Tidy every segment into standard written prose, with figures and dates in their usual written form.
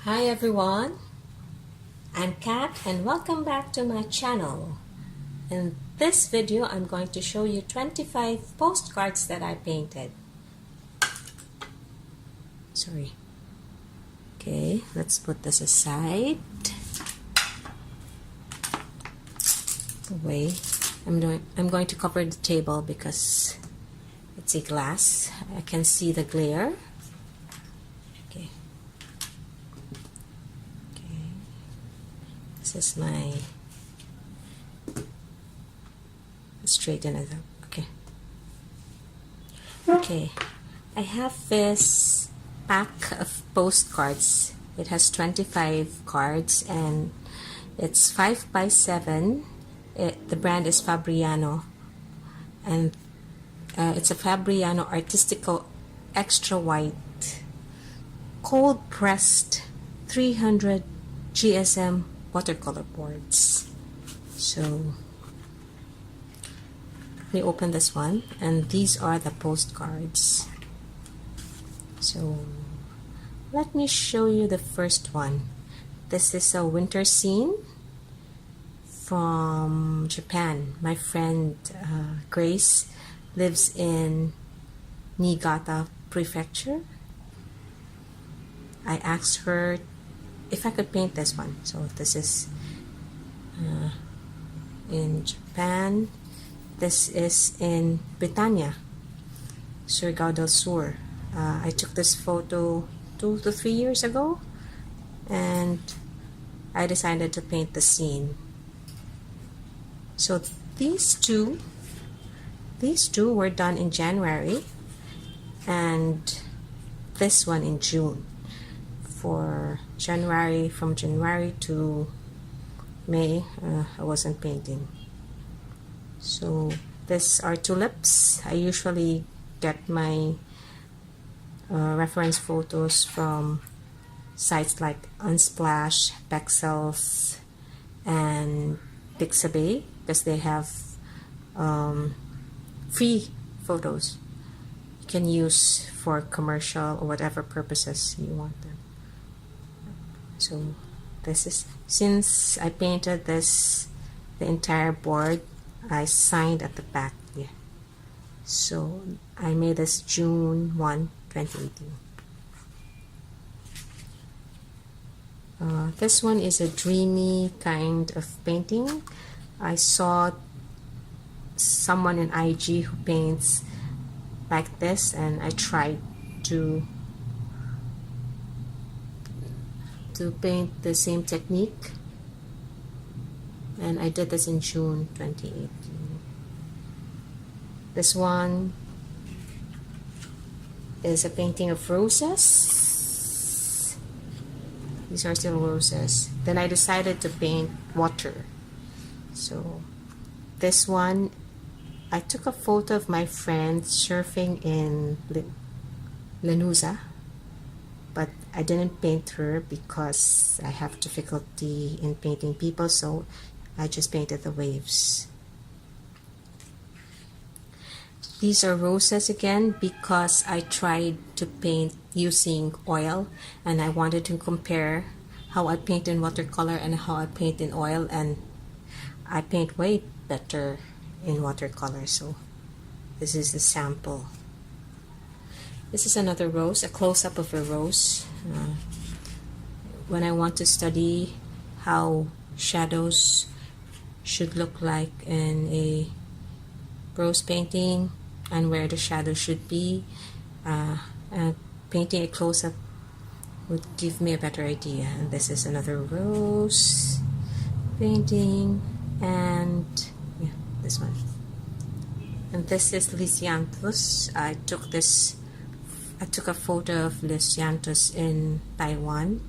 Hi everyone, I'm Kat and welcome back to my channel. In this video, I'm going to show you 25 postcards that I painted. Sorry. Okay, let's put this aside. Away. I'm going to cover the table because it's a glass. I can see the glare. Okay. This is my straighten it up. Okay, I have this pack of postcards. It has 25 cards and it's 5 by 7. The brand is Fabriano, and it's a Fabriano Artistico extra white cold pressed 300 GSM watercolor boards. So let me open this one, and these are the postcards. So let me show you the first one. This is a winter scene from Japan. My friend Grace lives in Niigata Prefecture. I asked her if I could paint this one. So this is in Japan. This is in Britannia, Surigao del Sur. I took this photo 2 to 3 years ago, and I decided to paint the scene. So these two were done in January, and this one in June. For January, from January to May, I wasn't painting. So these are tulips. I usually get my reference photos from sites like Unsplash, Pexels, and Pixabay, because they have free photos you can use for commercial or whatever purposes you want them. So this is, since I painted this, the entire board, I signed at the back. Yeah. So I made this June 1, 2018. This one is a dreamy kind of painting. I saw someone in IG who paints like this, and I tried to paint the same technique, and I did this in June 2018. This one is a painting of roses. These are still roses. Then I decided to paint water. So this one, I took a photo of my friend surfing in Lanuza, but I didn't paint her because I have difficulty in painting people, so I just painted the waves. These are roses again because I tried to paint using oil, and I wanted to compare how I paint in watercolor and how I paint in oil, and I paint way better in watercolor. So this is the sample. This is another rose, a close-up of a rose. When I want to study how shadows should look like in a rose painting and where the shadow should be, painting a close-up would give me a better idea. And this is another rose painting, and yeah, this one. And this is Lisianthus. I took a photo of Lisianthus in Taiwan,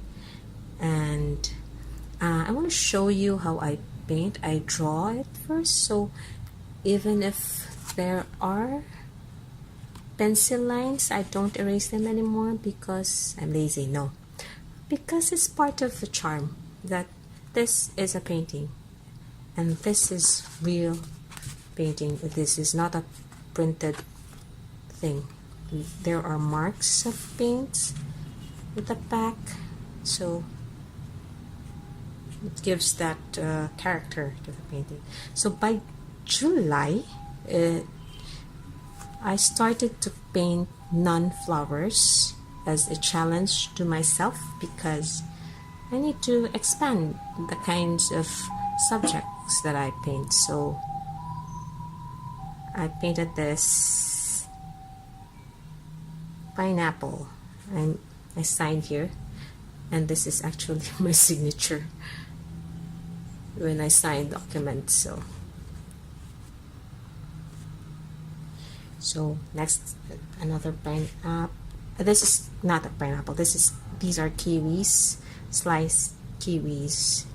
and I want to show you how I paint. I draw it first, so even if there are pencil lines, I don't erase them anymore because I'm lazy. No, because it's part of the charm that this is a painting, and this is real painting. This is not a printed thing. There are marks of paints at the back, so it gives that character to the painting. So by July, I started to paint non-flowers as a challenge to myself, because I need to expand the kinds of subjects that I paint. So I painted this pineapple, and I signed here, and this is actually my signature when I sign documents. So next, another pineapple. This is not a pineapple. These are kiwis, sliced kiwis.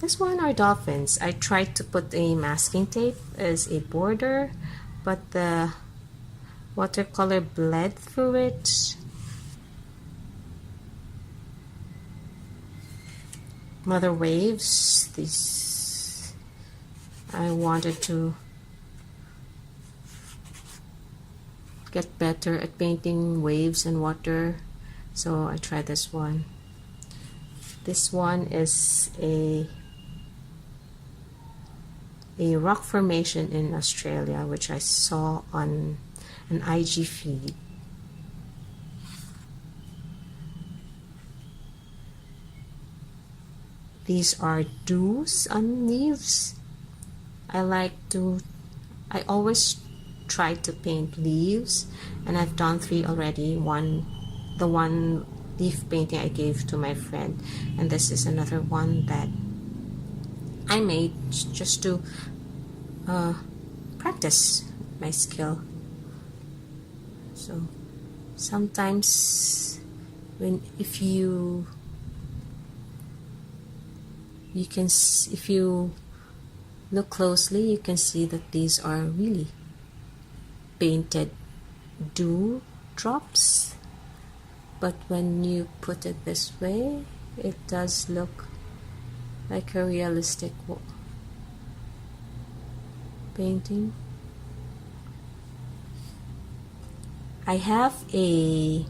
This one are dolphins. I tried to put a masking tape as a border, but the watercolor bled through it. Mother waves. These I wanted to get better at painting waves and water, so I tried this one. This one is a rock formation in Australia, which I saw on an IG feed. These are dews on leaves. I always try to paint leaves, and I've done 3 already. The one leaf painting I gave to my friend, and this is another one that I made just to practice my skill. So sometimes if you look closely, you can see that these are really painted dew drops, but when you put it this way, it does look like a realistic painting. I have a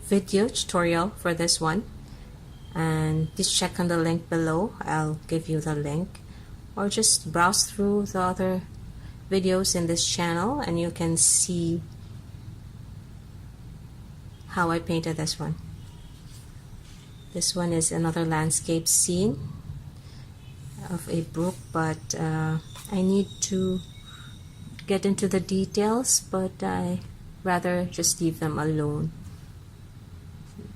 video tutorial for this one, and please check on the link below. I'll give you the link, or just browse through the other videos in this channel and you can see how I painted this one. This one is another landscape scene of a brook, but I need to get into the details, but I rather just leave them alone,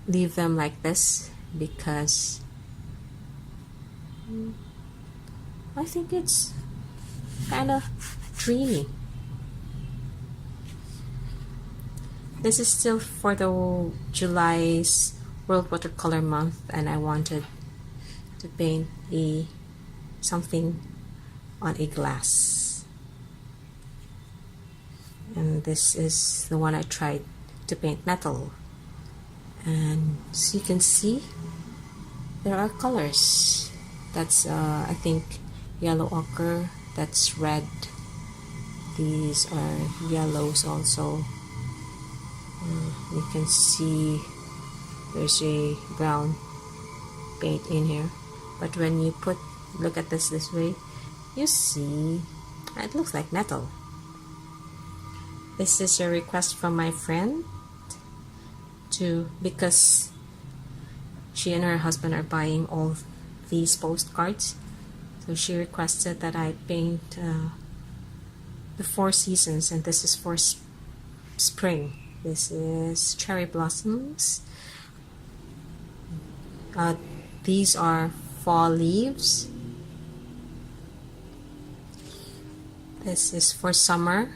leave them like this, because I think it's kind of dreamy. This is still for the July's World Watercolor Month, and I wanted to paint something on a glass. And this is the one I tried to paint metal. And as you can see, there are colors. That's I think yellow ochre, that's red, these are yellows also. You can see there's a brown paint in here, but when you look at this way, you see it looks like metal. This is a request from my friend because she and her husband are buying all these postcards, so she requested that I paint the 4 seasons, and this is for spring. This is cherry blossoms. These are fall leaves. This is for summer.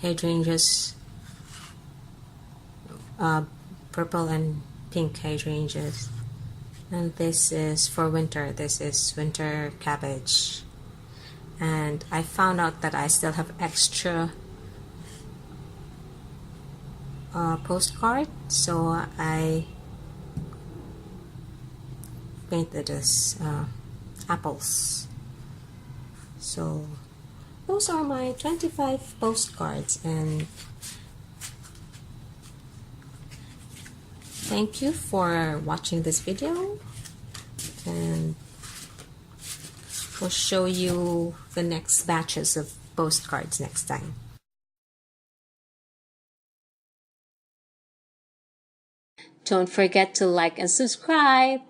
Hydrangeas, purple and pink hydrangeas. And this is for winter. This is winter cabbage. And I found out that I still have extra postcard, so I painted as apples. So those are my 25 postcards, and thank you for watching this video, and we'll show you the next batches of postcards next time. Don't forget to like and subscribe.